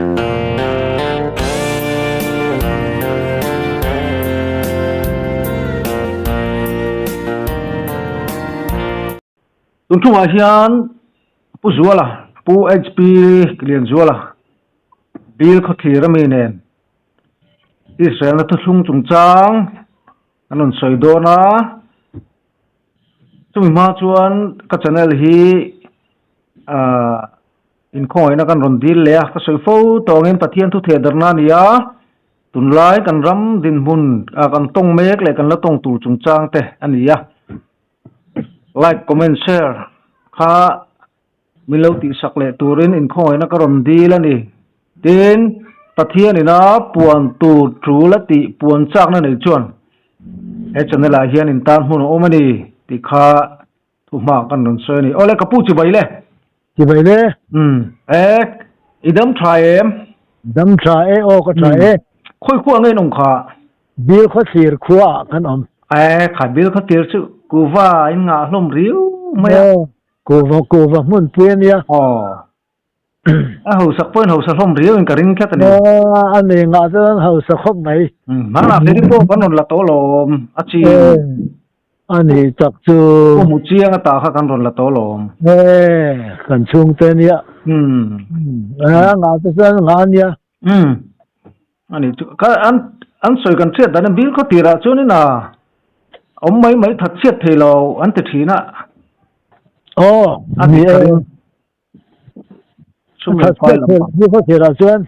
ตุนทุ่งอาเซียนผู้จัวล่ะผู้ HP เกลียนจัวล่ะบิลเขาเขียนไม่เน้นอิสราเอลทุกจุงจังอันนั้นสวยโดนะจุ่มมาชวนกับ channel ฮีอินคอยนักการรอนดีเลยก็สวยฟูตองเงินปะเทียนทุเทเดอร์นานี่อ่ะตุนไล่กันรำดินบุญกันต้องเมกเลยกันแล้วต้องตูจุงจังเตะอันนี้อ่ะlike comment share ข้ามีเล่าติสักเล่ตัวเรนอินคอยนักการรอนดีแล้วนี่เดินปะเทียนนี่นะปวนตูจูละติปวนจักนั่นเองชวนchannel อาเซียนอินตามหุ่นโอมันนี่ติข้าถูกมากกันนั่นเสียนี่โอ้เล็กกระปุกจีบไปเลยอีดำทรายดำทรายโอ้ก็ทรายคุยขั้วไงน้องข้าบิลเขาเสียขั้วกันขาดบิลเขาเสียชื่อกูว่าอินงาลมริ้วไม่กูว่ามุ่นเปลี่ยนเนี่ยเขาสักเพิ่นเขาสักลมริ้วอินกระริงแค่ตัวนี้อันนี้งาจะเขาสักคบไหนมาหน้าเดี๋ยวพวกกันนนละโตลมอาชีอันนี้จักจูพวกมุจีงตาข้ากันนนละโตลมกันชุงเตเนี่ยงาจะงานเนี่ยอันนี้ก็อันสวยกันเสียแต่นั้นบิลเขาตีระช่วงนี้นะไม่ถัดเสียเทเราอันติดทีน่ะอันนี้ช่วงนี้พอแล้วบิลเขาตีระช่วง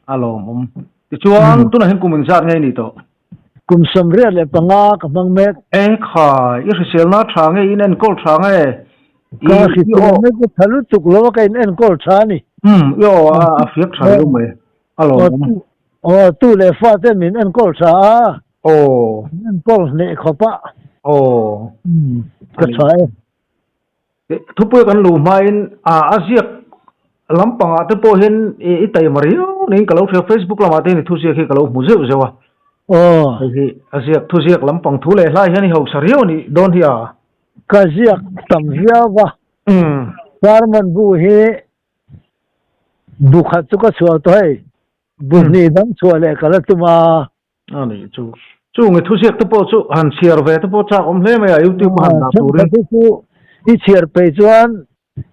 อารมณ์ช่วงตัวนั้นเห็นกุมอินซาดไงนี่โตกุมสมเรียเลยปังอากับบังเมกค่ะอิสราเอลน่าทางไงอินเอ็นโกลทางไงก็คิดว่าไม่ก็ทะลุตุกแล้วว่ากันเอ็นโกลทานี่ย่อฟิกทางรู้ไหมอารมณ์ตู้เลฟ้าเต็มมินเอ็นโกลทาเอ็นโกลเนี่ยขบะก็ใช่ทุกเพื่อกันรู้ไหมอาเซียลำปังทุกพวกเห็นไอ้ไต่มาเรียวนี่ก็เราเฟซบุ๊กเรามาเต้นทุกเสียที่ก็เรามุ้งใช่ปะอาเซียทุกเสียลำปังทุเล่ไล่ยันนี่เขาเสียวนี่โดนที่ก็เสียตั้มเสียวะฟาร์มันบูเฮบุขัดตุกชัวตัวให้บุนี่ดังชัวเลยก็แล้วตัวมาอันนี้จู่เงี้ยทุกเสียทุกพวกจู่หันเชียร์ไปทุกพวกจากอมเล่ไม่อายุที่มาหันตัวเรื่องอีเชียร์ไปจวน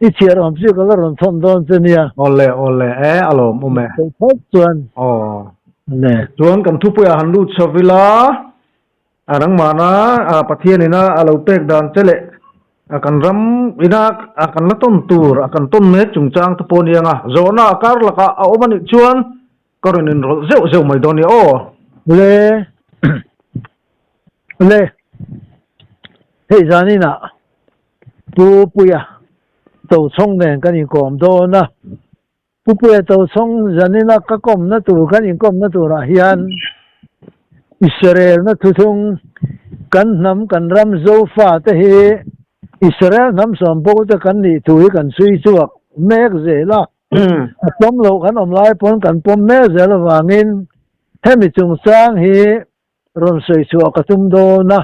อีเชียร์อมซิก็แล้วรอนทนโดนเนี่ยโอเล่อารมณ์ไหมจวนเนี่ยจวนกันทุกพวกหันรูดชวิลานังมานะปะเทียนี่นะเราเตกดันเจเละakan ram ina akan naton tur akan ton me chungchang to pon yanga zona kar laka oman chuan koronin zeu mai doni le hei zani na puya to chong ne kan in kom do na puya to chong zani na ka kom na tu kan in kom na tu ra hian Israel na tutung kan nam kan ram zo fa te he Israel nam som bo te kan ni tui kan sui chuak mek zela pom lo kan om lai pon kan pom me zela wangin themi chung sang hi ron sui chuak ka tum do na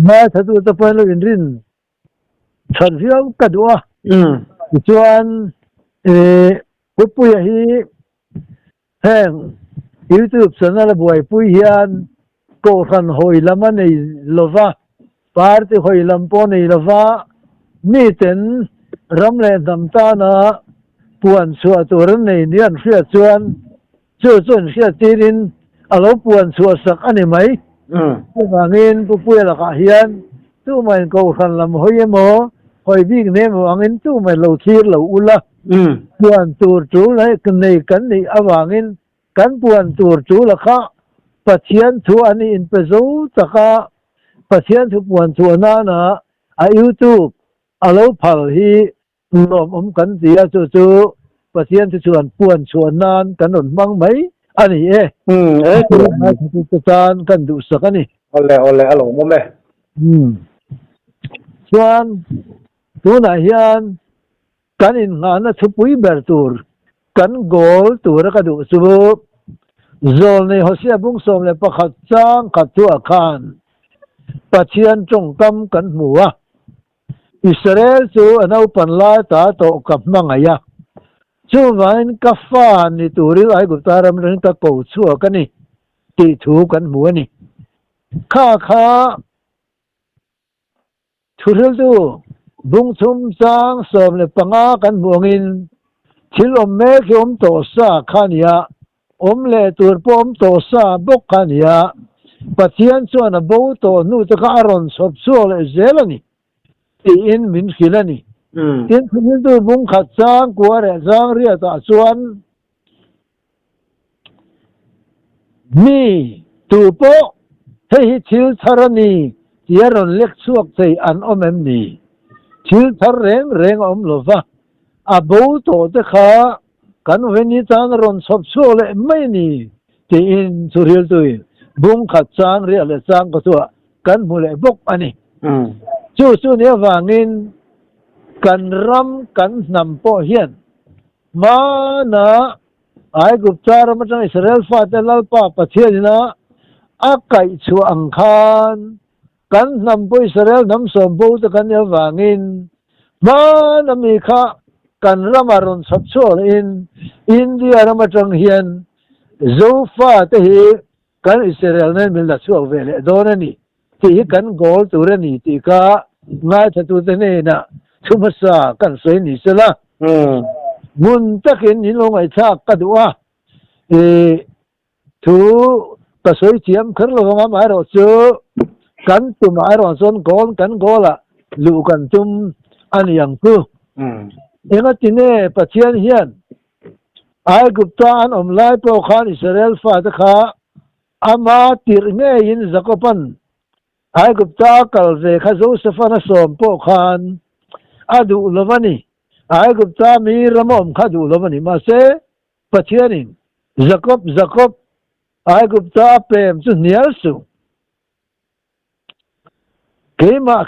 ma thatu ta pa lo in rin chan hiao ka dua chuan puya hi heng YouTube channel buai pui hian ko khan hoi lama nei lova party hoi lampo nei lova mi ten ramle damta na puan chua tur nei nian hria chuan chuan hria tirin alo puan chua sak ani mai wangin pupui la ka hian tu mai ko khan lam hoi mo hoi big ne mo angin tu mai lo thir lo ula puan tur chu lai kan nei awangin kan puan tur chu la kha pathian thu ani in pezo taka pathian thu puan chu na a YouTube alo phal hi lom kan tia chu pathian thu chuan puan chuan nan kan on mang mai ani thu tan kan du sakani ole alo mo me chuan tu na hian kan in ngana thu pui ber tur kan gol tur ka du chu zol nei hosia bung som le pakhat chang khat tu akhan pathian chong kam kan hmuwa Israel chu anau pan lai ta to kap mangaya chu vain ka fa ni turil ai gu taram ren ka ko chu ka ni ti thu kan mu ni kha thuril tu bung chum sang som le panga kan buangin thil om me khom to sa khania om le tur pom to sa bok khania pathian chuan a bo to nu ta ka aron sop chu le zelani ti in min khilani tin thil tu bung khat sang kwa re sang ria ta chuan mi tu po hei thil tharani tiaron lek chuak chei an omem ni thil thar reng om lova a bo to te kha kan veni tan ron sop chu le mai ni ti in suril tu bung khat sang ria le sang ko tu kan mu le bok ani chu ne wangin kan ram kan nam po hian mana ai gup char ma tang Israel fa te lal pa pathian na akai chu ang khan kan nam po Israel nam som bo te kan ya wangin mana mi kha kan ramaron sap chol in India ramatang hian zo fa te hi kan Israel nen mil da chu vele donani ti kan gol turani ti ka ngai thatu te ne na chumasa kan sei ni sela mun takin ni lo ngai thak ka duwa thu ka soi chiam khar lo nga ma ro chu kan tu ma ro son gol kan gola lu kan tum an yang ku enga tine pathian hian ai gupta an omlai po khan Israel fa ta kha ama tir nge in zakopan ai gupta kal ve kha Joseph na som po khan adu lovani ai gupta mi ramom khadu lovani ma se pathianin Jacob ai gupta pem chu nial su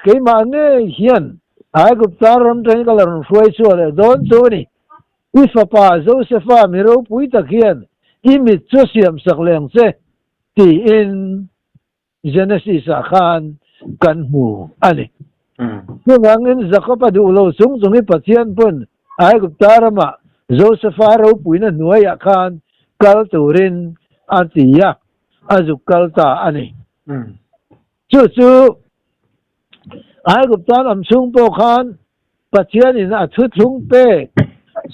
keima ne hian ai gupta ram train kalar fuai chu le don chu ni ifapa Joseph mi ro pui ta khian imit chu siam sakleng che ti in Genesis khan kan mu ani ngangin Jacob adu lo sung pathian pun ai gupta rama Joseph ro pui na nuaya khan kal turin atiya azuk kalta ani chu ai gupta am sung po khan pathian in a thu thung pe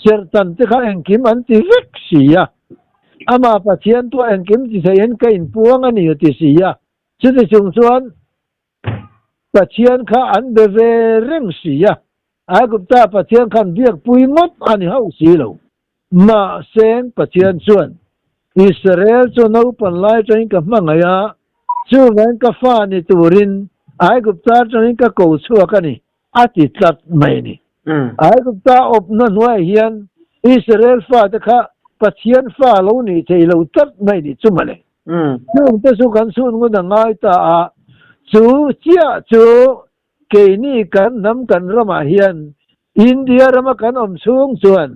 sertan te kha engkim an ti vek sia ama pathian tu engkim ti sayen ka in puang ani ti sia chu ti chung chuan pathian kha an be ve reng sia ai gupta pathian khan biak pui ngot ani hau si lo ma sen pathian chuan Israel chu no pan lai train ka mangaya chu wan ka fa ni turin ai gupta train ka ko chu ka ni ati tat mai ni ai gupta op na noi hian Israel fa ta kha pathian fa lo ni thei lo tat mai ni chu male chu te su kan su ngu da ngai ta a chu chia chu ke ni kan nam kan rama hian India rama kan om sung chuan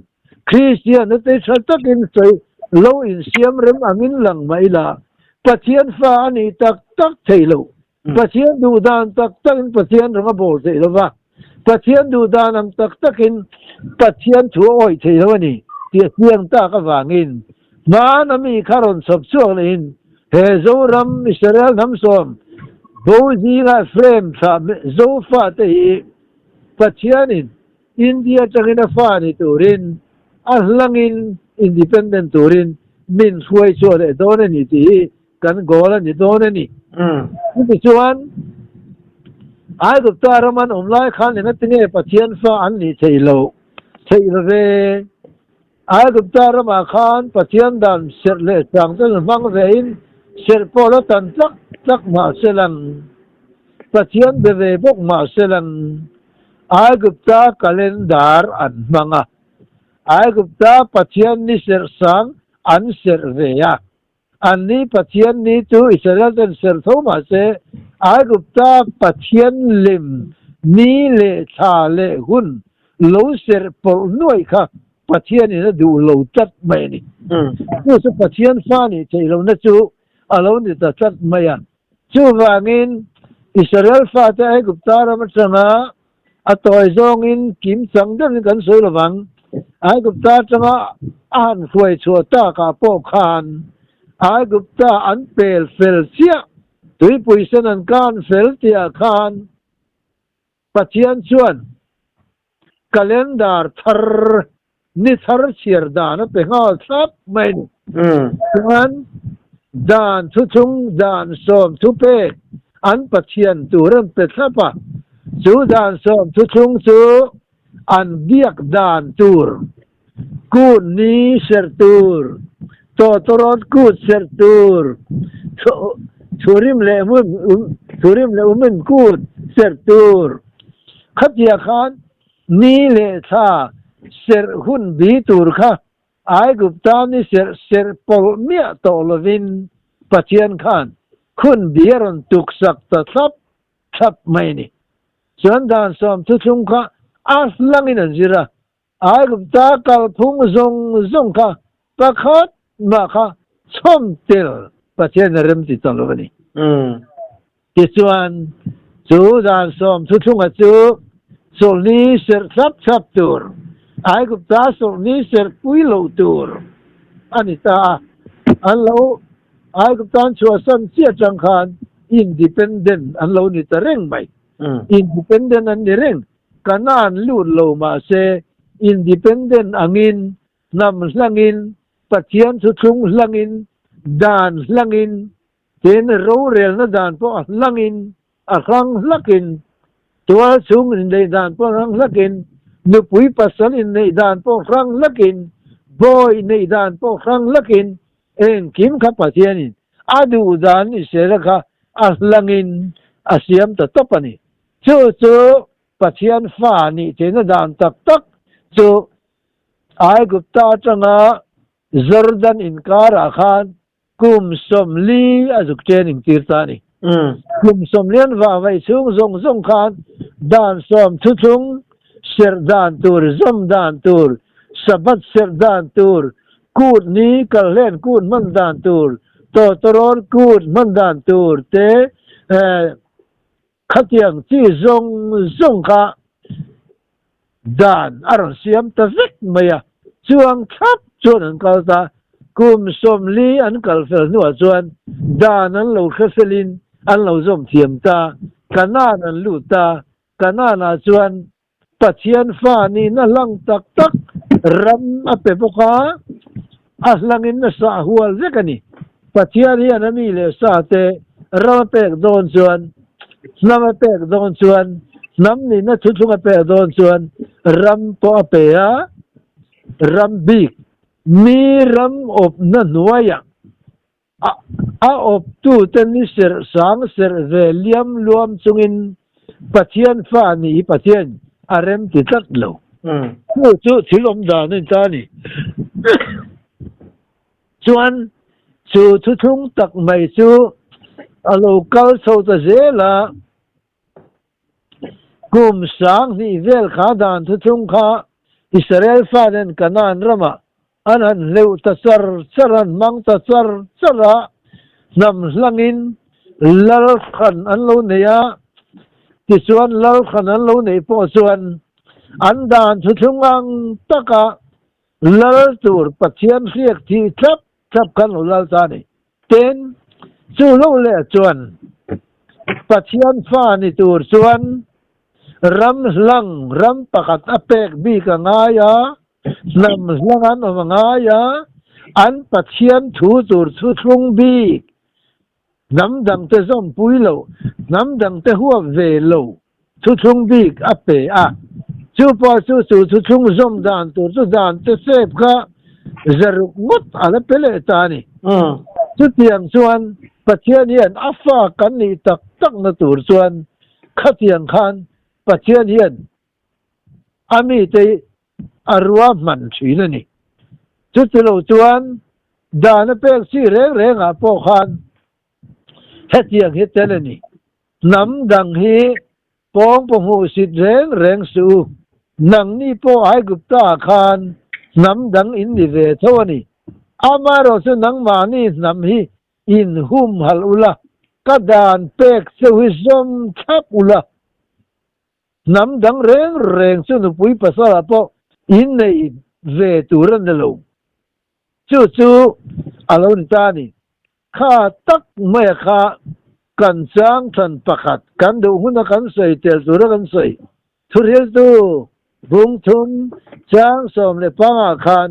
Christian te chatakin sei lo in siam rem angin lang maila pathian fa ani tak thailo pathian du dan tak pathian rama bol thei wa pathian du dan am tak in pathian thu oi thei ni ti siang ta ka wangin ma na mi kharon sop chuak in he zo ram Israel nam som bo ji la frame sa zo fa te pathian in India changina fa ni turin ahlangin independent turin min suai chore done ni ti kan gola ni done ni ti chuan ai gupta raman omlai khan ne tine pathian fa an ni theilo ve ai gupta rama khan pathian dan ser le chang te mang vein ser polo tan tak ma selan pathian be ve bok ma selan ai gupta kalendar an manga ai gupta pathian ni ser sang an ser veya anni pathian ni tu Israel ten ser thoma se ai gupta pathian lim ni le tha le hun lo ser por noi kha pathian ni du lo tat mai ni chu pathian fa ni thei lo na chu alo ni ta tat maya chu wangin Israel fa ta ai gupta ram changa atoi zong in kim chang dan kan soi lawang ไอ้กุปตาจังอ่านสวยชัวตากาโปคานไอ้กุปตาอันเปลเฟลเซียตุยปุยสนันการเฟลเตียคานปะเทียนชวนกาเลนดาร์ทร์นิทร์เชียร์ดานไปหาทับไม่งั้นดานทุทุงดานสมทุเปอันปะเทียนตูรันเป็ดทับจูดานสมทุทุงจูอันเดียกดานตูรกูนีเซอร์ตูรโตตรอดกูเซอร์ตูรทูริมเลมุนกูเซอร์ตูรขัดยาคานนี่เลท่าเซอร์หุนบีตูรค่ะไอ้กุปตานี่เซอร์ปอลเมียตอลวินปะเทียนคานคุณเบียรันตุกสักตะทับไม่นี่ส่วนด้านสมทุกค่ะอาสลังอินันจิระไอ้กุปตากลพุงซงค่ะประคัดมาค่ะสมเตลปะเทียนเริ่มติดตลอดนี่ที่ส่วนจูด้านสมทุกค่ะจูส่วนนี้เสือทับตัวไอ้กุปตาส่วนนี้เสือปุยโลตัวอันนี้ตาอันเราไอ้กุปตาชัวสันเสียจังคานอินดิเพนเดนต์อันเรานี่ตะเร่งไปอินดิเพนเดนต์อันนี้เร่งกันนานลูดโลมาเซอินดิเพนเดนต์อังินนำลังอินปะเทียนทุกลังอินดานลังอินเทนโรเรลนะดานพอลังอินอะครั้งลักอินตัวสูงในด้านพวกครั้งลักินนุปุยปัสสันในด้านพวกครั้งลักินบอยในด้านพวกครั้งลักินเองคิมขับปะเทียนินอาดูด้านนี้เสียละค่ะอัลลังินอาเซียมตะตบนี่จู่ปะเทียนฟ้านี่เจนด้านตักจู่ไอ้กุปตาจังจอร์แดนอินการอาคารกุมสมลีอาจุกเจนิงตีร์ตานี่กุมสมเลียนว่าไว้สูงซงคานดานสมทุงเสรดานตูรซมดานตูรสะบัดเสรดานตูรกูดนี้กะเล่นกูดมันดานตูรโตตรอนกูดมันดานตูรเตขัดยังที่ซงคาดานอารมณ์เสียมตะวิกเมียช่วงทับจนอันกาตากุมสมลีอันกัลเฟลนัวจวนดานันเราเคฟลินอันเราจมเทียมตากันนานันลูตากันนานาจวนปะเทียนฟ้านี่นั่นลังตักรำอเปปกาอัสลังอินนสาหัวเจกันนี่ปะเทียนนี่นั่นมีเลสาเตรำเปกโดนจวนน้ำเปกโดนจวนน้ำนี่นั่นทุกเปกโดนจวนรำปอเปียรำบิกมีรำอบนั่นหัวยังอบตู้เต็นนิสร์สังเสร์เวลียมรวมจุงินปะเทียนฟ้านี่ปะเทียนอารมณ์ติดตัดโลจู่ที่ลมดานินตานี่ส่วนทุกตักไม่จู่โลกาลโซตเซลากุมสังนี่เวลขาดานทุกขาอิสราเอลฟ้าเดนกันนานรมาอันนั้นเลวตะซรันมังตะซระนำลังอินลลขันอันเราเนี่ยที่ส่วนลลขันอันเราเนี่ยพอส่วนอันดานทุกงังตะกะลลตูร์ปัจเจียนเรียกที่ทับกันลลตานี่เต็นจู่เราเล่ส่วนปัจเจียนฟ้านี่ตูร์ส่วนรำลังรำปะกัดอเปกบีกังายานำลังอันอมงายาอันปัจเจียนถูตูร์ทุงบีน้ำดังเตะส้มปุยโลน้ำดังเตะหัวเวโลทุงบีกอเปะจู่พอจู่ทุงส้มดานตูร์ดานเตะเสพกะจรุกมุดอะไรเปเลตานี่จู่เตียงส่วนปัจเจียนเห็นอัฟฟ้ากันนี่ตักนตูร์ส่วนขัดยังคันปัจเจียนเห็นอามีเตอรัวมันชีนนี่จู่โลส่วนดานเปกสีเร่งปอคันเฮ็ดยังเฮ็ดเตลนี่น้ำดังฮีปองปหูสิเร่งสูนังนี่ปอไอกุปตาคานน้ำดังอินดิเวทวนี่อามารอสนังมานี่น้ำฮีอินหุมฮัลอุละกระดานเปกสวิสมทับอุละน้ำดังเร่งสุนปุยภาษาปออินใน เวตุรันเดโลจู่ๆอลอนตานี่ข้าตักไม่ข้ากันจางทันประคัดกันดูหุ่นกันใส่เตลตุระกันใส่ทุเรียนตูบุงทุนจางสมเลปังอาคาร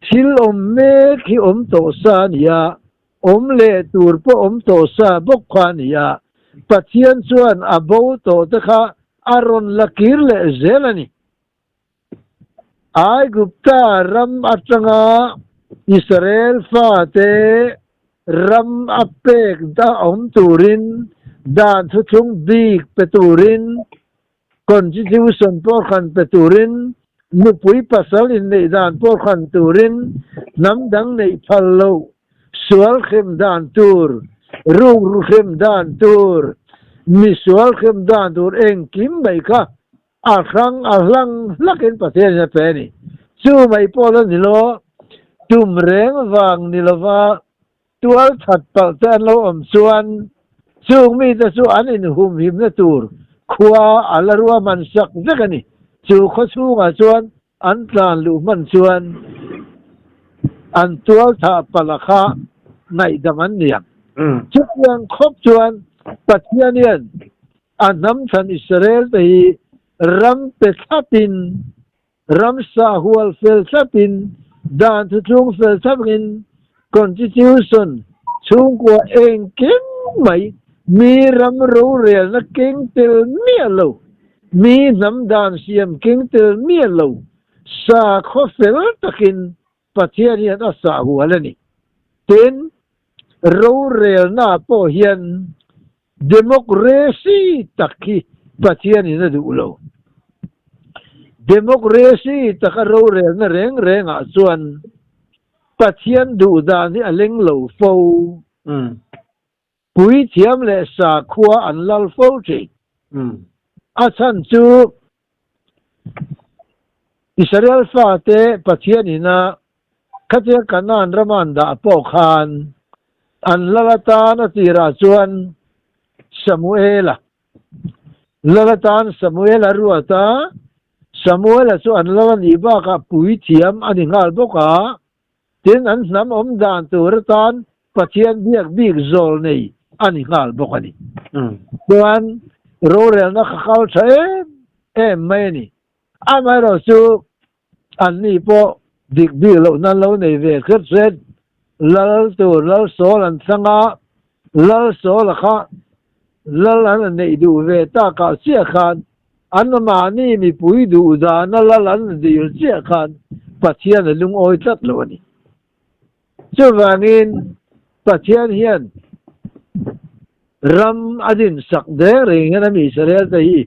ทิลเมคีโตซานิยาเลตูร์ปโตซาบกควานิยาปัจเจียนส่วนอโบโตตะคะอารอนลักิรเลเซลนีไอกุปตารัมอัตงาอิสราเอลฟาเตรัมอัปเปกดาตูรินดานทุชงบีกเปตูรินคนที่ทิวสันปอขันเปตูรินมุปุยปัสสลินในดานปอขันตูรินน้ำดังในพัลโลสวลเข้มดานตูร์รุ่งเข้มดานตูร์มีสวลเข้มดานตูร์เองกิมไปค่ะอาครั้งอาลังลักเอ็นประเทศจะเป็นนี่สู้ไม่พอแล้วนี่โลตุ่มแรงวางนี่ละว่าตัวถัดปะแทนเราส่วนสู้มีแต่สู้อันนี้หุ่มหิมนะตูร์ขวาอะไรรัวมันสักสักนี่สู้เขาสู้มาส่วนอันตรานลูมันส่วนอันตัวถ้าปละคะในดมันเนี่ยชุดยังครบส่วนปัจจัยเนี่ยอันน้ำชันอิสราเอลไปรัมเปทัตินรัมซาฮัวเฟลซัตินดานทุจงเฟลซัตินคนที่จิวสันช่วงกว่าเองเก่งไหมมีรัมรู้เรียนนักเก่งเตลเมียโลมีน้ำดานเสียมเก่งเตลเมียโลซาโคเฟลตะกินปัจจัยนี้น่าสาหัวเลยนี่เป็นรู้เรียนน่าพอเห็นเดโมคราซีตะกี้ปัจจัยนี้น่าดูโลเดโมคราซีตะกรู้เรียนน่าเร่งส่วนปัจจัยดูดานี่เล็งโลฟูปุยเทียมเลสาขวาอันลัลฟูจิอาชันจูอิสราเอลฟาเตปัจจัยนี้นะขัดแย้งกันนานระมันดาปอคานอันละละตานติราชวนสมุเอลละละตานสมุเอลรัวตาสมุเอลส่วนละละนีบ้ากับปุยเทียมอันนี้งาลบกาเต็นอันน้ำดานตัวระตานปัจจัยเบียกบิกโซลนี่อันนี้งาลบกานี่ส่วนโรเรลนักข่าวใช้ไม่นี่ไม่รู้สูอันนี้พอดิกบิกเรานั่นเราในเวทขึ้นเสร็จแล้วตัวแล้วโซลันสังอาแล้วโซละค่ะแล้วอันนี้ดูเวตาเขาเสียขันอันมานี่มีปุยดูดานั่นแล้วอันนี้เสียขันปัจจัยนั้นลุงโอยจัดเลยนี่ช่วงนี้ปัจจัยเฮียนรัมอดินสักเดร์เองนะมีเสรียที่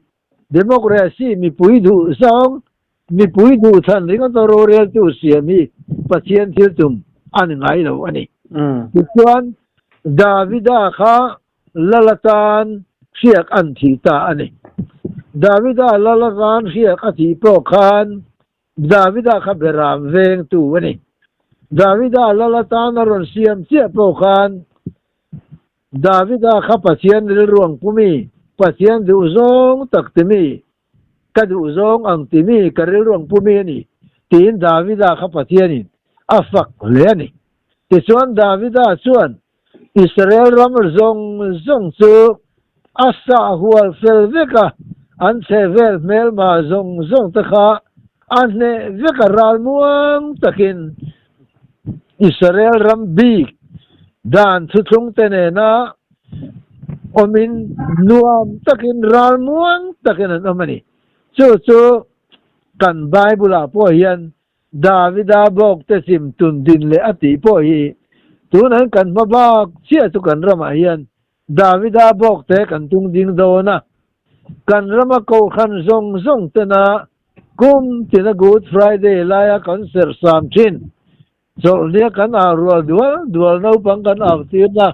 เดโมคราซีมีปุยดูสองมีปุยดูทันเรื่องตัวโรเรียลตัวเสียมีปัจจัยที่ตุ่มอันไหนแล้วอันนี้ส่วนดาวิดาข้าละละตานเสียกอันที่ตาอันนี้ดาวิดาละละตานเสียกอันที่โปรคานดาวิดาข้าเบรามเวงตัวอันนี้ดาวิดาละละตานรอนเสียมเสียโปรคานดาวิดาข้าปัจจัยในเรื่องผู้มีปัจจัยดูซงตักติมีกระดูซงอังติมีกระเรื่องผู้มีนี่ตีนดาวิดาข้าปัจจัยนี่อาฟักเลยนี่ที่ส่วนดาวิดาส่วนอิสราเอลรำซงซูอาสาหัวเฟลเวกะอันเซเวลเมลมาซงตะขาอันเนเวกะรัลมวงตะกินอิสราเอลรำบีกดานทุชงเตเนนะอมินนัวมตะกินรัลมวงตะกินนั่นมันนี่จู่กันไบเบิลพ่อเฮียนดาวิดาบอกเตสิมตุนดินเลอติพ่อฮีตัวนั้นกันมาบอกเชื่อสุกันรำเฮียนดาวิดาบอกเตกันตุงดิงโดนะกันรำโกขันซงเตนะกุมตินะกูดฟรายเดย์ลายกันเสร์สามชินโซเลียกันอารัวดัวนูปังกันอาตีนะ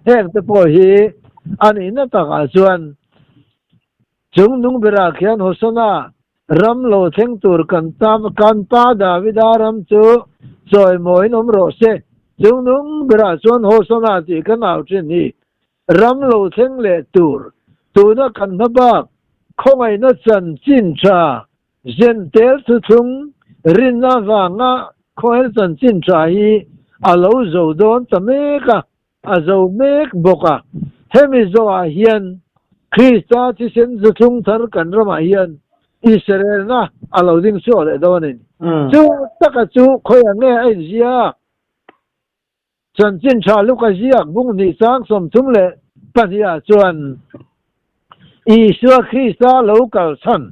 แห้งเตพ่อฮีอันนี้น่าตักอาส่วนจงนุ่งเบราเขียนโฮสนารัมโลเทงตูร์กันตามกันป้าดาวิดารัมจูซอยมวยนมโรเซจงนุ่งเบราส่วนโฮสนาที่กันเอาเช่นนี้รัมโลเทงเลตูร์ตัวนักกันมาบักคงไอ้นัดสันจินชาเจนเตลทุง รินนาว่างะคอยสันจินใจอาลูโจโดนตะเมกะอาโจเมกบกะเฮมิโจอาเฮียนคริสตาที่เซนจุทุงทาร์กันรมาเฮียนอิสราเอลนะอาลูดิ้งโซเลดวันนี้จูตะกะจูคอยอันเนไอเจียสันจินชาลูกเจียบุ้งนิสังสมทุมเลปัญญาจวนอิสราคริสตาลูกกัลสัน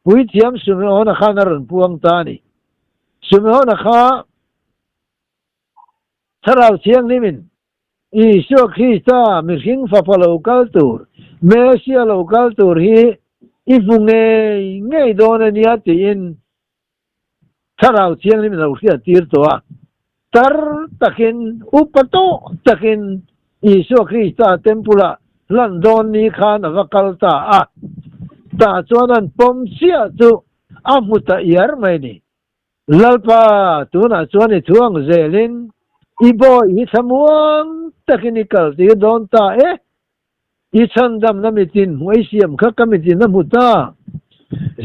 ปุยเทียมสุเมโอนะขานรันพวงตานีสุเมโอนะขาถ้าเราเชียงนิมินอิสราคริสตามิคิงฟาฟาลูกัลตูร์เมเซียลูกัลตูร์ฮีอีฟุงเงยโดนเนียตีนถ้าเราเชียงนิมินเราเสียตีร์ตัวตาร์ตะกินอุปโตตะกินอิสราคริสตาเทมปุระลันดอนนี้ขานวักัลตาอะตาจวนนั้นปมเสียจูอามุตยาร์ไม่นี่ลัลปาตัวน่ะจวนนี่ทวงเจลินอีโบอีสมวนเทคนิคอลที่โดนตาอีชันดำน้ำมิตินหวยเสียมข้ากมิตินน้ำมุตา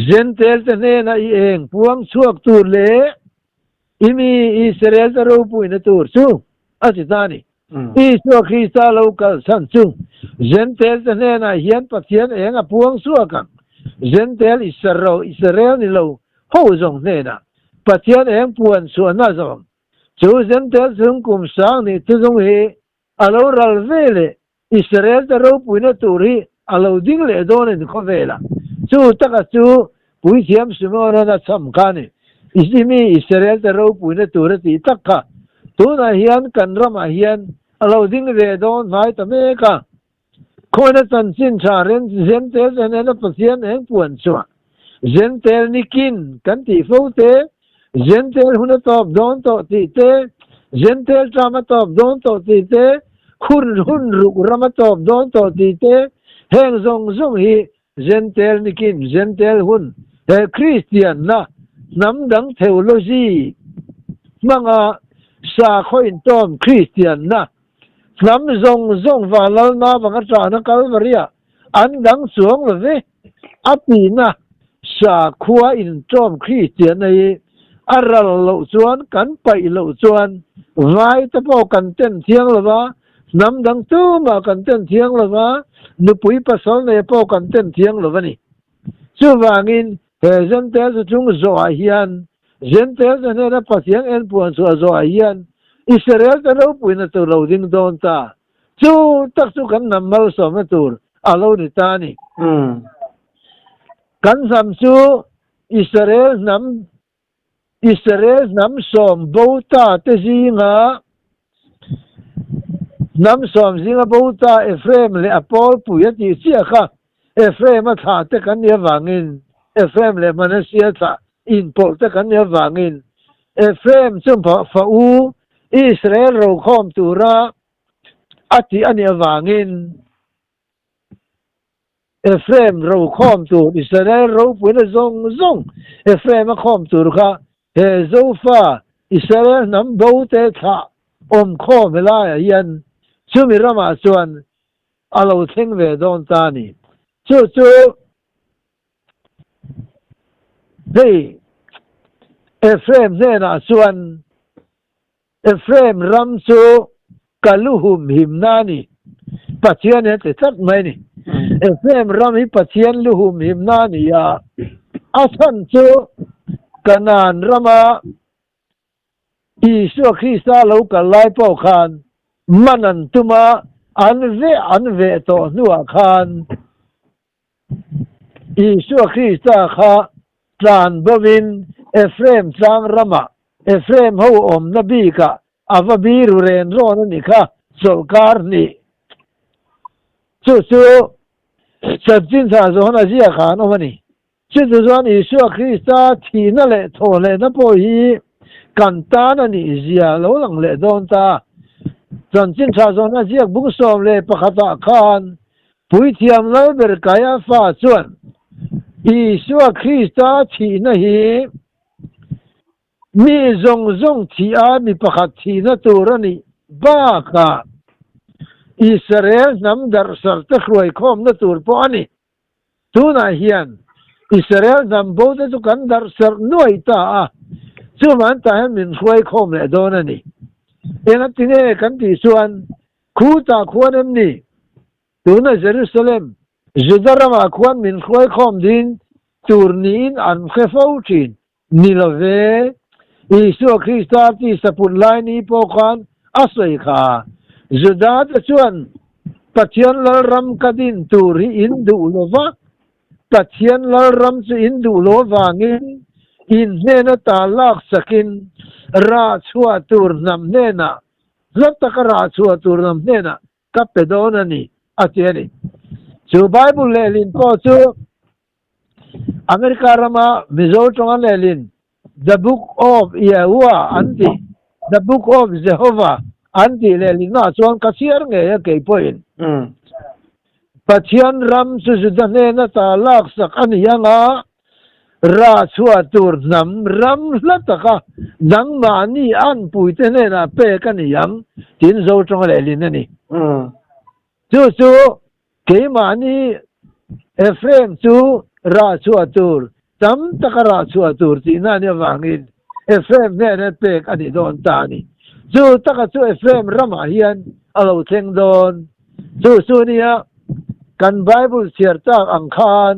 เจนเทลเตเนน่ะเองพวงชวกตูเล่อีมีอิสราเอลจะรู้ปุยนตูร์ซูอาจิตานีอิสราคริสตาลูกสันซูเจนเทลเตเนน่ะเฮียนปัจเจียนเองพวงชวกันเจนเทลอิสราเอลนี่เราหูจงเนน่ะปัจเจียนเองปวนส่วนน่าจงจูเจนเทลซึ่งกุมสังนี่ทุจงเฮอาลูรัลเวเลอิสราเอลจะรู้ปุยนตูรีอาลูดิ้งเลโดนนี่เขาเวล่ะจูตะกัจูปุยเทียมสมอนะสำคัญนี่อิสมีอิสราเอลจะรู้ปุยนตูรีที่ตักกะตัวน่ะเฮียนกันรำเฮียนอาลูดิ้งเลโดนไม่ตะเมกะคนนั้นตันสินชาเรนเจนเทลเนี่ยนะปัจเจียนเองปวนชัวเจนเทลนี่กินกันที่ฟูเตเจนเทลหุ่นตอบโดนตอตีเตเจนเทลจามาตอบโดนตอตีเตหุ่นรุกรามาตอบโดนตอตีเตแห่งทรงฮีเจนเทลนี่กินเจนเทลหุ่นคริสเตียนนะน้ำดังเทโอโลจีมังอาสาคอยตอมคริสเตียนนะน้ำทรงฟังแล้วนะบังอาจารย์นักการบริยาอันดังสวงเลยอปีนะสาขัวอินจอมคริสเตียนในอาราเหล่าจวนกันไปเหล่าจวนไว้ตะโปกันเต้นเทียงหรือวะน้ำดังตู้มากันเต้นเทียงหรือวะนุปุยปัสสาวะในโปกันเต้นเทียงหรือวะนี่ชื่อว่างินเจนเตลจุงโซอาเฮียนเจนเตลจะเนี่ยปัสยังเอ็นปวนโซอาเฮียนอิสราเอลจะรู้ปุยนตัวเราดิ้งโดนตาจูตักสุกันนำมาสมตัวอาลูนิตานีกันสามจูอิสราเอลนำสมบูตาเตจิงานำสมจิงาบูตาเอฟเรมเลอปอลปุยติเสียค่ะเอฟเรมมาถาเตกันเนียวางินเอฟเรมเลมันเสียถาอินโปเตกันเนียวางินเอฟเรมจุ่มฝาอูอิสราเอลเราข้อมตุระอัติอันเนียวางินเอฟเรมเราข้อมตุอิสราเอลเราปุยนซงเอฟเรมมาข้อมตุระค่ะเฮโซฟาอิสราเอลนำบูเตถาข้อมเวลายันชื่อมีรามาชวนอาลูเทงเวดอนตานีจู่เฮ้ยเอฟเรมเนี่ยนะชวนเอฟเรมรำชูกัลูหุมหิมนานีปัจเจียนเนี่ยจะทักไหมนี่เอฟเรมรำให้ปัจเจียนลูหุมหิมนานียาอาสันชูกันนานรามาอิสุคริสต์ลูกไล่ปอคานมันอันตุมาอันเวโตนัวคานอิสุคริสต์ข้าจานบวินเอฟเรมจางรามาเอฟเรมหูอมนบีกะอาวบีรุเรนโรนนี่ค่ะสุลการนี่จู่สัจจินสาสโหนาเจียขานวันนี้จู่จวนอิสุคริสต์ที่นั่นแหละโทเลนปอยกันตานันนี่เจียโลลังเลดอนตาสัจจินสาสโหนาเจียบุกสอมเลปะขัตคานปุยเทียมเลเบรกายาฟ้าชวนอิสุคริสต์ที่นั่นมีจงที่มีปะขัดที่นั่นตัวนี่บ้ากะอิสราเอลนำดาร์สัตว์ครวยคอมนั่นตัวปอนี่ตัวน่ะเฮียน อิสราเอลนำโบเตตุกันดาร์เซอร์หน่วยตาจูมันตาให้มินช่วยคมเลยโดนนี่เอ็งติเน่กันที่ส่วนคู่ตาควรนี่ตัวนั้นเยรูซาเล็มจุดรามาควรมินช่วยคมดินตูร์นีนอันเขฟ้าชินนิลเวอิสุคริสต์ที่สปุลไลนีพอกันอาศัยข้าจุดนั้นส่วนปัจจัยละรำกัดินตูรีอินดูโลวะปัจจัยละรำสุอินดูโลวางินอินเนนตาลักสกินราชัวตูร์นำเนนะลับตะกราชัวตูร์นำเนนะกับเปโดนันี่อาเจนี่จูไบเบิลเลลินก็จูอเมริการามามิโซตรงเลลิน The Book of Yahuwah อันที่ The Book of Jehovah อันที่เลลินน่าส่วนกัศยร์เงี้ยเกี่ยพอยน์ปัจจัยรำสุดเนนตาลักสักอันยังอ่ะราชัวตูร์นำรำลัตกะดังมานี่อันปุยเตเนนะเปกันยังทินโซตรงเลลินนี่จู่ๆเกมานี่เอฟเรมจู่ราชัวตูร์จำตะกราชัวตูร์ที่นั่นเนี่ยวางินเอฟเรมเนี่ยเนี่ยเปกันนี่โดนตานี่จู่ตะกจู่เอฟเรมรำมาเฮียนเอาเราเทงโดนจู่เนี่ยกันไบเบิลเสียร์จากอังคาร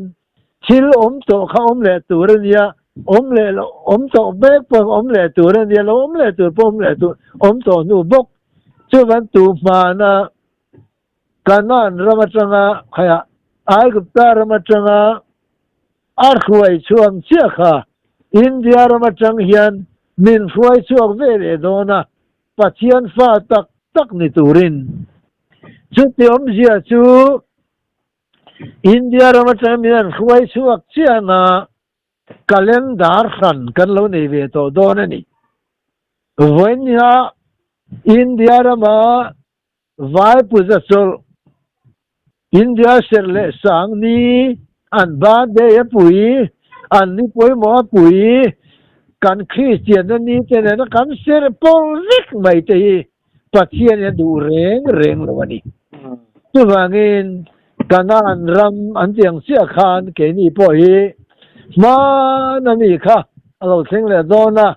ชิลโตข้าเลตัวเนียเลโตเบกปมเลตัวเนียแล้วเลตัวปมเลตัวโตนูบกช่วงตูมานะกันนั่นรำมาจังขยะไอ้กุตารำมาจังอาร์ควายช่วงเชี่ยค่ะอินเดียรำมาจังเฮียนมินควายช่วงเวรโดนะปัจจัยฟ้าตักนิตูรินชุดที่เสียชูอินเดียเรามาทำอย่างช่วยช่วยเชื่อนะคัลเลนดาร์ขันกันเราในเวทโดนนี่วันนี้อินเดียเรามาไหว้พุทธศาสนาอินเดียเสร็จแล้วสังนี้อันบาดเดียปุยอันนี้ปุยหมอปุยกันคริสเตียนนี่แต่เนี่ยกันเสร็จโพลิกไม่ได้ปัจจัยเนี่ยดูเร่งแล้ววันนี้ตัวงี้กันนั่นรำอันเสียงเสียขานเกนี่พ่อเฮมานั่นนี่ค่ะเราเสียงเลยโดนนะ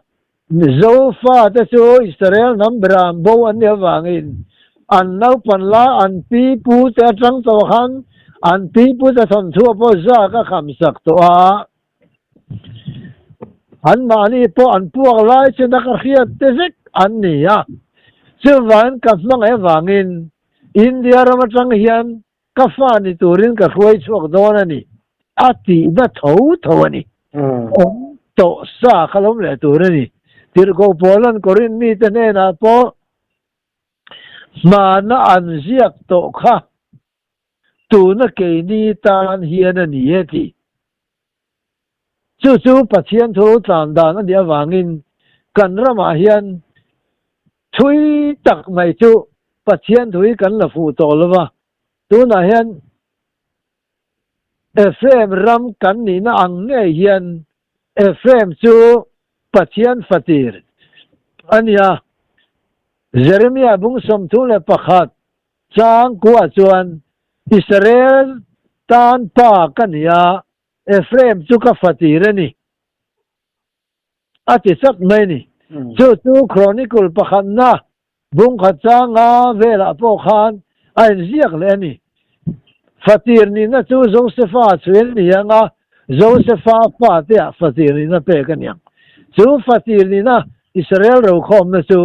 โซฟาแต่โซอิสราเอลน้ำบรามโบอันเดียววางินอันนับปันละอันปีปูแต่จังตัวขันอันปีปูแต่ทนทั่วพ่อจ้าก็คำสักตัวอันมานี่พออันพวกไล่เชนักเขียนเตซิกอันนี้อ่ะซึ่งวันกับมังเอวางินอินเดียเรามาจังเฮียนกาฟานี่ตัวรินกับช่วยช่วยโดนนี่อาทิตย์นั้นเท่านี้โตซาขลุ่มเลยตัวนี่ที่เราโพลันกรินมีแต่เนี่ยนะพอมานะอันเสียกโตข้าตัวนักเกนี่ตานเฮียนนี่ที่จู่ๆปัจจัยทุกอย่างนั่นเดียววางินกันรำมาเฮียนช่วยตักไม่จู่ปัจจัยทุกกันละฟูโตแล้ววะตัวนั้นเห็นเอฟเอ็มรำกันนี่นะอังเงียนเอฟเอ็มจูปัจจัยฟัติร์อันนี้เจเรมียบุ้งสมทุนเลยประคัดจางกัวจวนอิสราเอลตานปากันนี่เอฟเอ็มจูกับฟัติร์นี่อาทิตย์สักไม่นี่จู่ๆโครนิคลประคัดนะบุ้งขัดจางเวลาพวกขันไอ้เสียกเลยนี่ฟัติร์นี่นะจู่โจเซฟาช่วยนี่ยังโจเซฟาฟาเตียฟัติร์นี่นะเปกันยังจู่ฟัติร์นี่นะอิสราเอลเราคอมนะจู่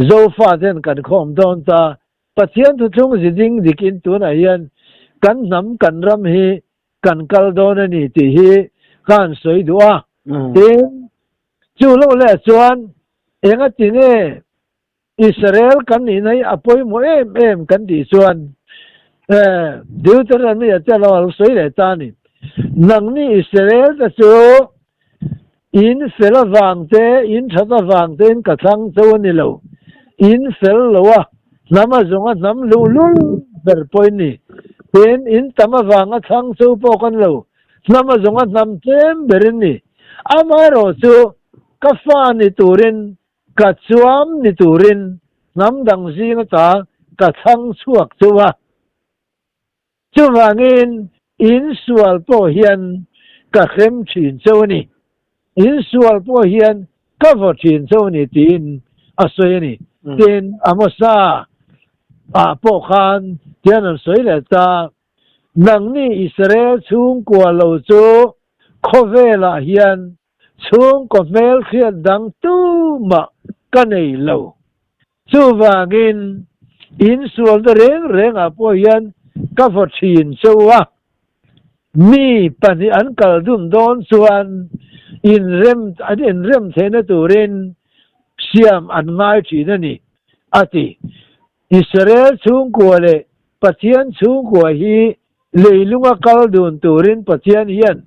โจฟาเตียนกันคอมโดนตาปัจจัยทุกช่วงจิงดิกินตัวไหนยันกันน้ำกันรำฮีกันกัลโดนนี่ที่ฮีกันสวยดัวเองจู่เราเล่ส่วนเองก็จริงอิสราเอลกันนี่ในอภัยมั่วเอ็มกันที่ส่วนเดี๋ยวจะเรื่องนี้จะเราสวยเลยตานี่นังนี่อิสราเอลจะจู่อินเฟลวังเตอินชัดวังเตอินกระชังตัวนี่เราอินเฟลเราว่าน้ำมาจงน้ำลุลุเบอร์พอยนี่เป็นอินตามวังชังตัวพอกันเราน้ำมาจงน้ำเต็มเบอร์นี่อามาโรจู่กาฟานิตูรินกัดสวมนิตูรินน้ำดังซีนตากระชังสวกตัวจู่ว่างินอินสวลโปเฮียน กะเข้มฉินเซวนี่อินส่วนพวกเฮียนก็พอฉินเซวนี่ตีนอาศัยนี่ตีนอามซาพวกคันเทียนสวยเลยตานังนี่อิสราเอลชุงกัวโลโจโคเวลาเฮียนชุงก็เมลเขียนดังตู้มากันไอโลสุวากินอินส่วนเร่งพวกเฮียนก็พอฉินเซวะมีปัญหาอันกระดุมโดนส่วนอินเริ่มเทนตูรินเสียมอันง่ายจีนั่นนี่อาทิอิสราเอลชุงกัวเลยปัจจัยชุงกัวฮีเลยลุงกระดุมตูรินปัจจัยเฮียน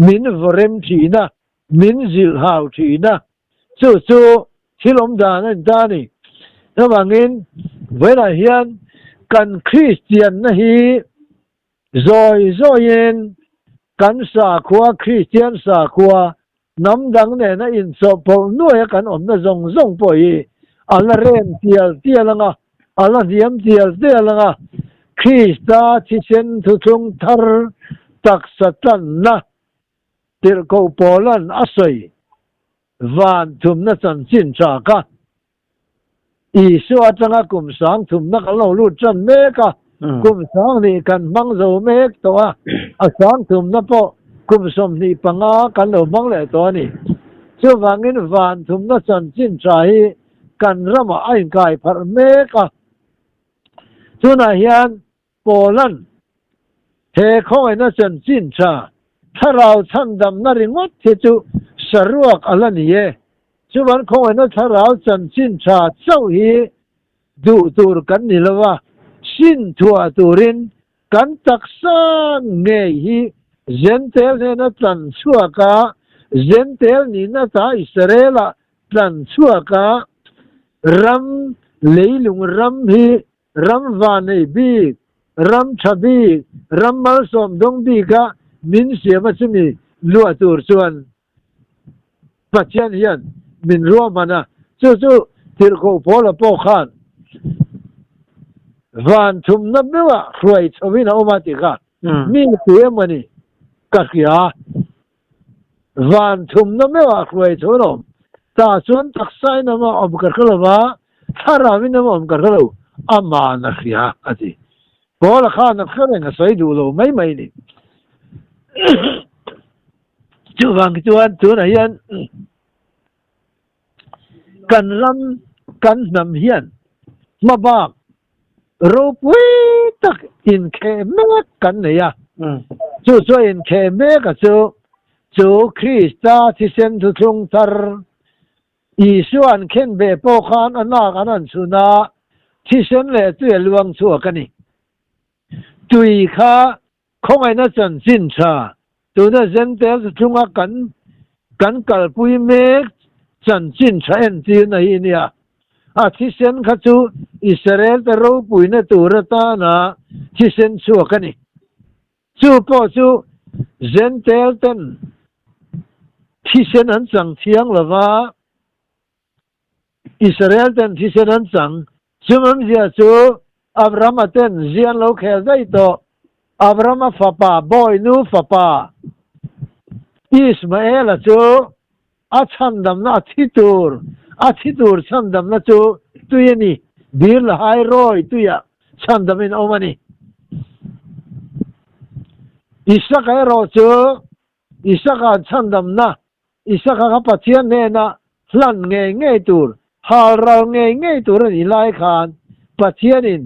มินวรมจีน่ะมินจิลฮาวจีน่ะจู่ที่ลมดานั่นตานี่ระหว่างนี้เวลาเฮียนกันคริสเตียนนะฮีZoyen kan sa khwa Christian sa khwa nam dang ne na in so po no ya kan om na zong po yi ala rem tial nga ala diam tial nga Christa chi sen thu chung thar tak satan na tir ko polan asoi van thum na chan chin cha ka isu atanga kum sang thum na ka lo lu chan me kaกุมสองนี่กันมังโซเมกตัวสองถุมนะพอกุมสมนี่ปังอากันเรามังเลยตัวนี่ช่วงวันนี้วันถุมนะจันจินใจกันรำไอ้ไก่พัดเมกะช่วงนั้นยันโปลันเฮข้อยนะจันจินชาถ้าเราทันดำนาริงดที่จุสรวกอะไรนี่ช่วงวันข้อยนะถ้าเราจันจินชาเจ้าฮีดูตูรกันนี่ละว่าสินทัวตูรินกันตักสังเงฮีเจนเทลเนี่ยนะตันชัวกาเจนเทลนี่นะตาอิสราเอลตันชัวการัมเลยลุงรัมฮีรัมวานบีรัมชบีรัมมัลสมดงบีกะมินเสียมาซิมีลัวตูรส่วนปัจจัยยันมินรัวมานะจู่ติรโคพอลปอขานวันทุมนับไม่ว่าใครชวินเอามาติกามีเสียมันนี่กักยาวันทุมนับไม่ว่าใครชวินตาส่วนตักไซน์มาอมกักละว่าถ้าเราไม่นำอมกักละอามานักยาอธิพอละข้านักเรื่องใส่ดูโลไม่นี่จู่วันตัวไหนยันกันรำกันนำเฮียนมาบ้ารูปวิตักอินเคเมกกันเนี่ยจู่อินเคเมกจู่คริสตาที่เซนทุทงทาร์อีส่วนเข็นเบปอคานอันนักอันนั้นสุนาที่เซนเล่ตัวลวงชัวกันนี่ตุยข้าคงไอ้นั่นจันสินชาตัวนั้นเซนเตลทุงกันกัลปุยเมกจันสินชาเอ็นจีนนี่เนี่ยที่เซนขัดจูอิสราเอลแต่รู้ปุยในตัวรัตานะที่เซนชัวกันนี่จู่พอจู่เซนเตลเต็นที่เซนอันจังเทียงละว่าอิสราเอลเต็นที่เซนอันจังจู่มันเสียจู่อับราฮัมเต็นเจียนโลเคลได้ต่ออับราฮัมฟ้าป่าบอยนูฟ้าป่าอิสมาเอลจู่อาชันดำนาทิตูร์อาทิตูร์ชันดำนาจู่ตุยนี่ดีลไฮโรยตุยชันดำมินเอามานี่อิสกาโรจู่อิสกาชันดำนาอิสกาปัจเจียนเนนะหลันเงยตูร์ฮาเราเงยตูร์นี่ไล่ขานปัจเจียนิน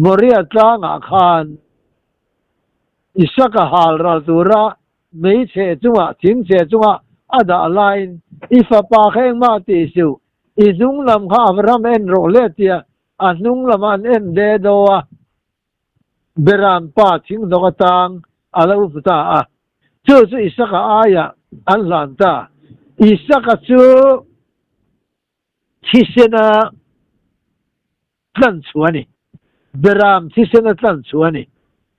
มริยตางอาคานอิสกาฮาลราตูระไม่เชื่อจังหวะทิ้งเชื่อจังหวะอาดาไลน์อีฟ้าป่าแข่งมาติสิวอีนุ่งลำข้าพระเอ็นโรเลตียอันนุ่งลำอันเอ็นเดโดะเบรามป่าทิ้งดอกตังอะไรอุปตาจู่อิสกาอายะอันลันตาอิสกาจู่ที่เสนาตั้งชวนี่เบรามที่เสนาตั้งชวนี่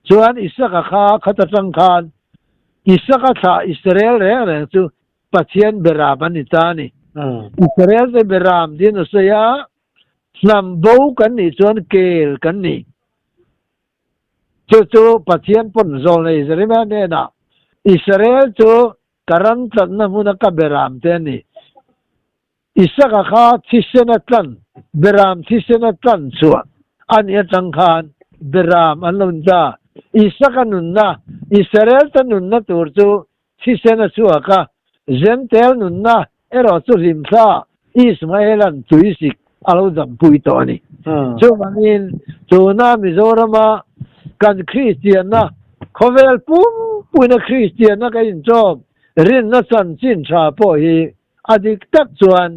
ชวนอิสกาข้าขัดจังคานอิสกาข้าอิสราเอลเรื่องจู่ปัจเจียนเบราบันิตานี่อิสราเอลเบรามดินสุยาลำบูกันนี่ชวนเกลกันนี่จู่ปัจเจียนปนโซนอิสราเอลเนี่ยนะ อิสราเอลจูการันตันนะมุนักเบรามเตนี่อิสระข้าที่เสนตันเบรามที่เสนตันชัวอันนี้จังคานเบรามอันลุนตาอิสระนุนนะอิสราเอลตันนุนนะตัวจูที่เสนชัวค่ะเจนเทลนุนนะรอสุริมซาอิสมาเอลันตุอิสิกอาลูดัมปุยตัวนี้จูบังอินจูนามิโซรามากันคริสเตียนนะเขาเวลปุ่มปุยนะคริสเตียนนะก็ยินจบเรียนนัสันสินชาโพฮีอดีตตักจวน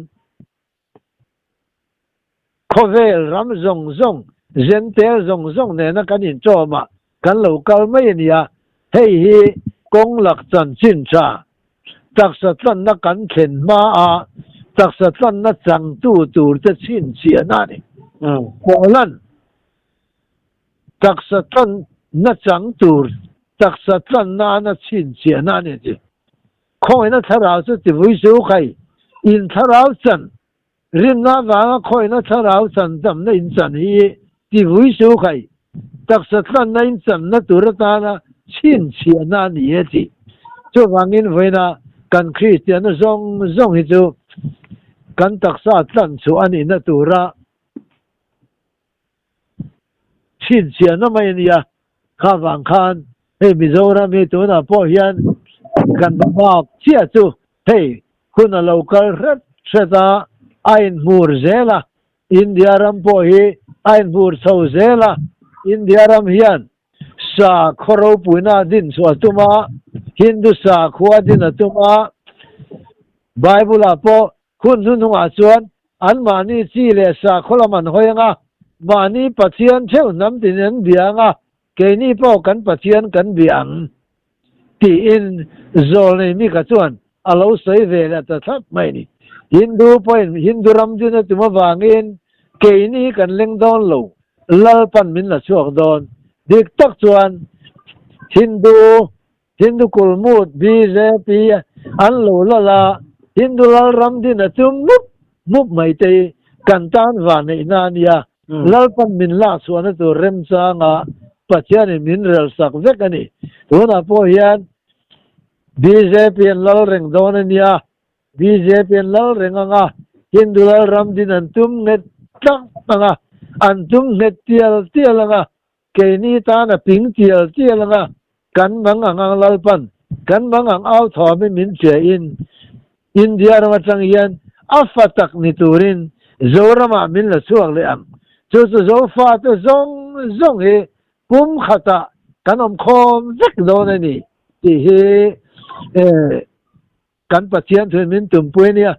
เขาเวลรำซงเจนเทลซงเนี่ยนะกันยินจบมากันโลกาลไม่เนี่ยเฮ้ยกงหลักสันสินชาตักสัตว์นักกันเข็นมาตักสัตว์นักจังตูจะสิ้นเสียนั่นเองโคลันตักสัตว์นักจังตักสัตว์นักสิ้นเสียนั่นเองคอยนักทาราวสุดที่วิสุขใครอินทาราวสันริมน้ำว่าคอยนักทาราวสันจำในอินสันฮีที่วิสุขใครตักสัตว์ในอินสันนักตุรตานะสิ้นเสียนั่นเองช่วงวันนี้เวลากันคริสเตียนซงฮิจูกันตักษาตันสุอันนี้นะตัวระชินเสียนะไม่เนี่ยข้าวังคานเฮ้มิโซรามีตัวน่ะพ่อเฮียนกันบอกเชี่ยจูเฮ้คุณเราเกิดเสตาไอ้มูร์เซล่าอินเดียรัมพ่อฮีไอ้มูร์เซาเซล่าอินเดียรัมเฮียนสาครบปุยนาดินสวัตุมาฮินดูสาขวดินตุมาไบเบิลอาปอคุณสุนหงอาชวนอันมานีจีเลสาขลมันหอยงะมานีปัจเจียนเท่าน้ำตินันเบียงะเกนี่ปอกันปัจเจียนกันเบียงที่อินโซลนี่มีกระชวนอาลูใส่เวลาแต่ทับไม่นี่ฮินดูปอยฮินดูรำดินตุมาวางอินเกนี่กันเล็งดอนโลลาปันมินละช่วงดอนเด็กตักชวนฮินดูกุลมูดบีเจปีอันโลลาฮินดูลารำดินตุมุบไม่เตกันตานวานในนานียลาปันมินลาส่วนตัวเริ่มสร้างปัจจัยมินเรลสักเวกันนี่ตัวน่ะพอเห็นบีเจปีลาเร่งดอนนี่บีเจปีลาเร่งฮินดูลารำดินตุมเน็ตจังอันตุมเน็ตเตียลเกนี่ตาน่ะปิงเตียลกันบังลาปันกันบังเอาถอไม่มินเสียอินเดียมาจังยันอัฟตักนิตูรินโจรามามินละช่วงเลยจูโจฟาตซงเฮปุ่มขัดกันคมสักโดนนี่ที่เฮกันปัจเจียนถึงมินตุ่มปุยเนี่ย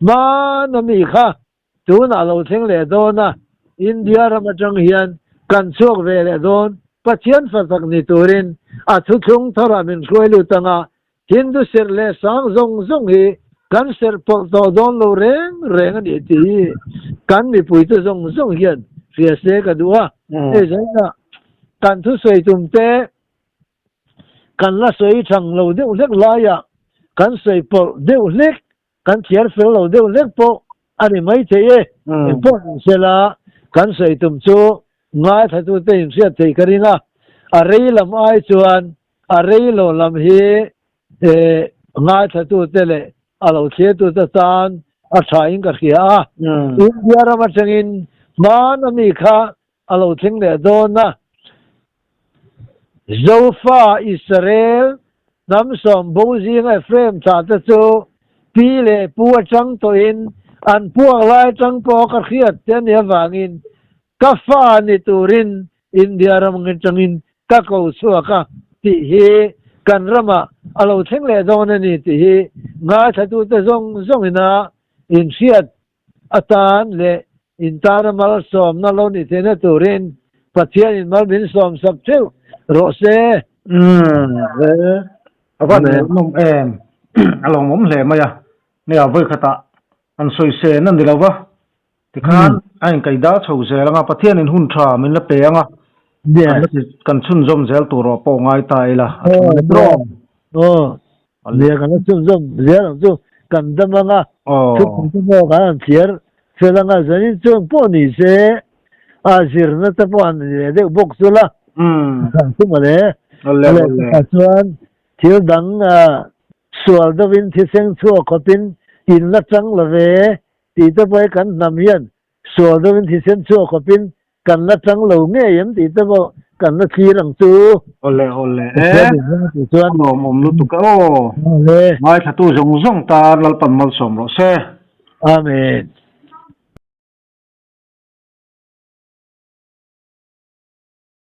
มานามีค่ะตัวน่ะเราเทงเลยโดนนะอินเดียมาจังยันกันช่วงเวลโดนปัจเจียนฟัตักนิตูรินทุกงทารามินช่วยลุตังฮินดูเสร์เลสังซงเฮกันเสร์ปอกตัวโดนโลเร่งนี่ที่กันมีปุยตัวซงเฮียนเสียเสกดูว่าใช่นะกันทุสวยตุ่มเตะกันละสวยช่างเราเดี๋ยวเล็กลายกันสวยปอกเดี๋ยวเล็กกันเทียร์เฟลเราเดี๋ยวเล็กปอกอันนี้ไม่ใช่ปอกเสละกันสวยตุ่มจูง่ายถ้าตัวเตะเสียเตะกันนะอะไรลำไอชวนอะไรโลลำเฮง่ายถ้าตัวเตะเลยเราเชื่อตัวตานอาศัยกันเขียอินเดียเรามาจังอินมานามีค่ะเราถึงเนี่ยโดนนะโจฟาอิสราเอลน้ำสมบูรณ์ยังไงเฟรมชาติโจปีเล่ปัวจังตัวอินอันพวกลายจังปอกันเขียดเจนเนี่ยวางอินกัฟานิตูรินอินเดียเรามันจังอินกักเอาสัวค่ะที่เฮกันรำเราถึงเลยโดนนี่ที่เฮง่ายถ้าตัวจะซงอินะอินเชียดอาจารย์เลยอินตารมาลสอมนั่นเรานี่เทนตูรินปัจเจียนมาบินสอมสับเทวโรเซเพราะว่าเนี่ยนมลองผมเลยมาเนี่ยเวกตะอันสวยเซนั่นเดียววะที่ข้างไอ้ไก่ดาชาวเซแล้วก็ประเทศนี้หุ่นชามันละเปียงเนี่ยกันชุ่มซมเซลตัวรอปองไอตายละเนี่ยกันชุ่มเสียงชุ่มกันดำงชุ่มกันเสียเสียงกันนี่ชุ่มปนิเสอาศิรนัตปานเนี่ยเด็กบกสุละชุ่มอะไรชวน thil dang sual dawin thi seng chu khopin in la chang la ve ti ta pai kan nam hian sual dawin thi sen chu khopin kan la chang lo nge yam ti ta bo kan la thi lang chu ole chuan mom lu tu ka le mai thatu zong zong ta lal pan mal som ro se amen